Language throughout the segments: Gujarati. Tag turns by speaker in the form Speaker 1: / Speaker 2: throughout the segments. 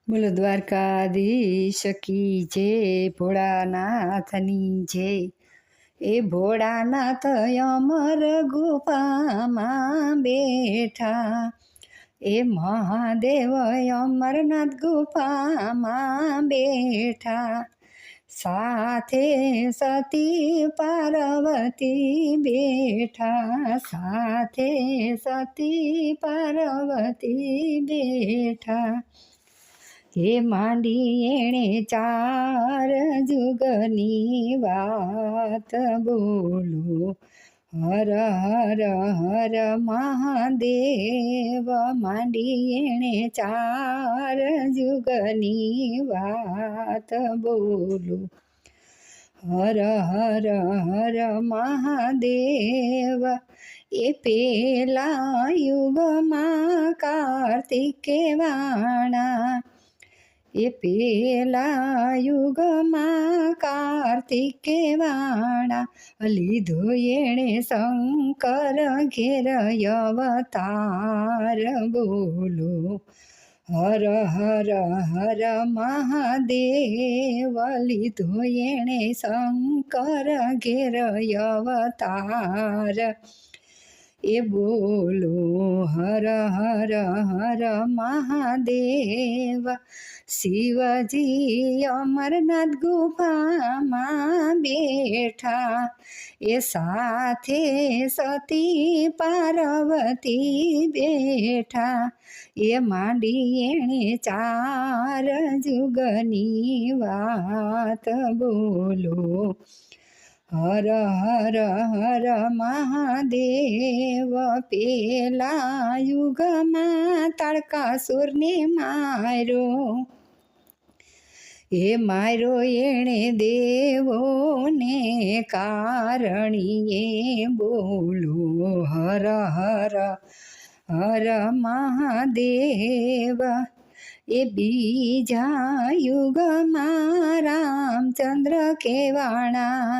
Speaker 1: બોલો દ્વારકાધીશ કી જય, ભોળાનાથની જય। એ ભોળાનાથ અમર ગુફામાં બેઠા, એ મહાદેવ અમરનાથ ગુફામાં બેઠા, સાથે સતી પાર્વતી બેઠા, સાથે સતી પાર્વતી બેઠા। હે માંડી એણે ચાર જુગની વાત બોલો, હર હર હર મહાદેવ। માંડી એણે ચાર જુગની વાત બોલો, હર હર હર મહાદેવ। એ પેલા યુગમાં કાર્તિકે વાણા, એ પેલા યુગમાં કાર્તિકે વાણા, લીધો એણે શંકર ઘેર અવતાર બોલો, હર હર હર મહાદેવ। લીધો એણે શંકર ઘેર અવતાર, એ બોલો હર હર હર મહાદેવ। શિવજી અમરનાથ ગુફામાં બેઠા, એ સાથે સતી પાર્વતી બેઠા, એ માંડી એણે ચાર જુગની વાત બોલો, હર હર હર મહાદેવ। પેલા યુગમાં તારકાસુરને માર્યો, એ માર્યો એણે દેવોને કારણીએ બોલો, હર હર હર મહાદેવ। એ બીજા યુગમાં રામચંદ્ર કેવાણા,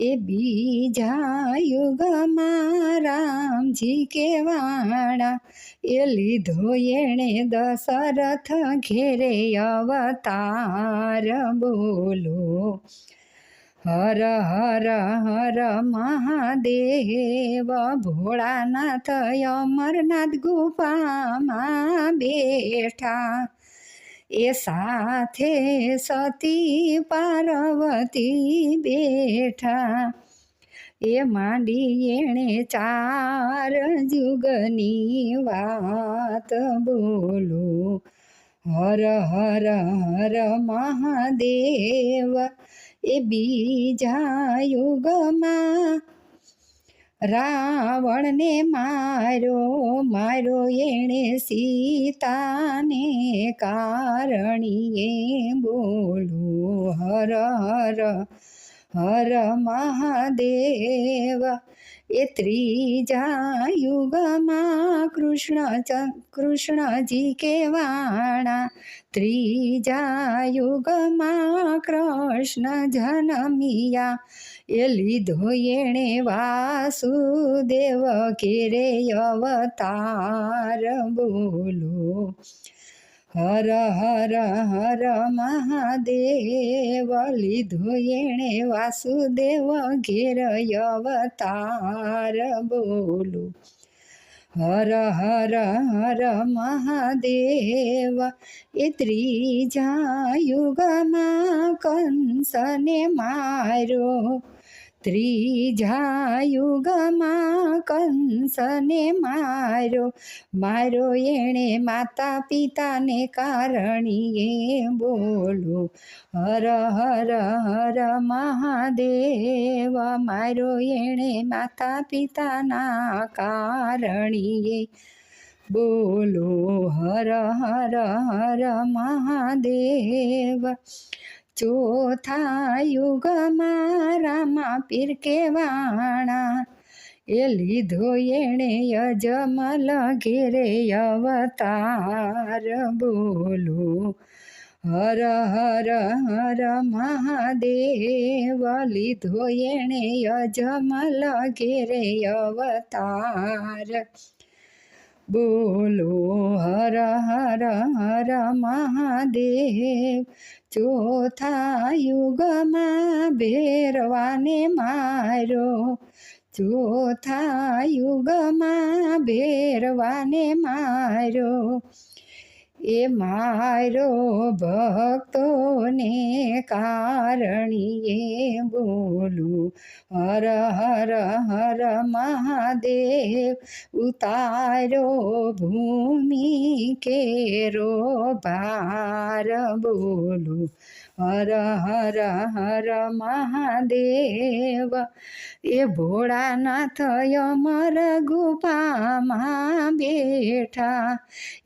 Speaker 1: એ બીજા યુગમાં રામજી કેવાણા, એ લીધો એણે દશરથ ઘેરે અવતાર બોલો, હર હર હર મહાદેવ। ભોળાનાથ અમરનાથ ગુફામાં બેઠા, એ સાથે સતી પાર્વતી બેઠા, એ માંડી એણે ચાર જુગની વાત બોલો, હર હર હર મહાદેવ। એ બીજા યુગમાં રાવણને માર્યો એણે સીતાને કારણીએ બોલો, હર હર હર મહાદેવ। એ ત્રીજા યુગમાં કૃષ્ણજી કેવાણા, ત્રીજા યુગમાં કૃષ્ણ જન્મિયા, એ લીધો એણે વાસુદેવ ઘેરે અવતાર બોલો, હર હર હર મહાદેવ। લીધો એણે વાસુદેવ ઘેર અવતાર બોલો, હર હર હર મહાદેવ। એ ત્રીજા યુગમાં કંસને માર્યો, ત્રીજા યુગમાં કંસને માર્યો એણે માતા પિતાને કારણીએ બોલો, હર હર હર મહાદેવ। માર્યો એણે માતા પિતાના કારણીએ બોલો, હર હર હર મહાદેવ। ચોથા યુગમાં રામાપીર કેવાણા, એ લીધો એણે અજમલ ઘેરે અવતાર બોલો, હર હર હર મહાદેવ। લીધો એણે અજમલ ઘેરે અવતાર બોલો હર હર હર મહાદેવ. ચોથા યુગમાં ભેરવાને માર્યો, ચોથા યુગમાં ભેરવાને માર્યો. એ માર્યો ભક્તોને કારણીએ. બોલું હર હર હર મહાદેવ. ઉતાર્યો ભૂમિ કેરો ભાર. બોલું હર હર હર મહાદેવ. એ ભોળાનાથ અમર ગુફામાં બેઠા,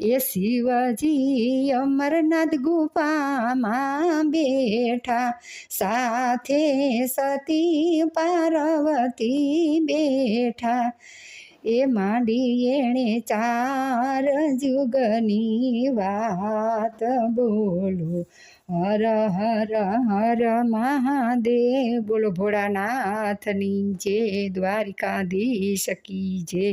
Speaker 1: એ શિવજી અમરનાથ ગુફામાં બેઠા. સાથે સતી પાર્વતી બેઠા, એ માંડી એણે 4 જુગની વાત. બોલો હર હર હર મહાદેવ. બોલો ભોળાનાથની જય, દ્વારિકાધીશ કી જય.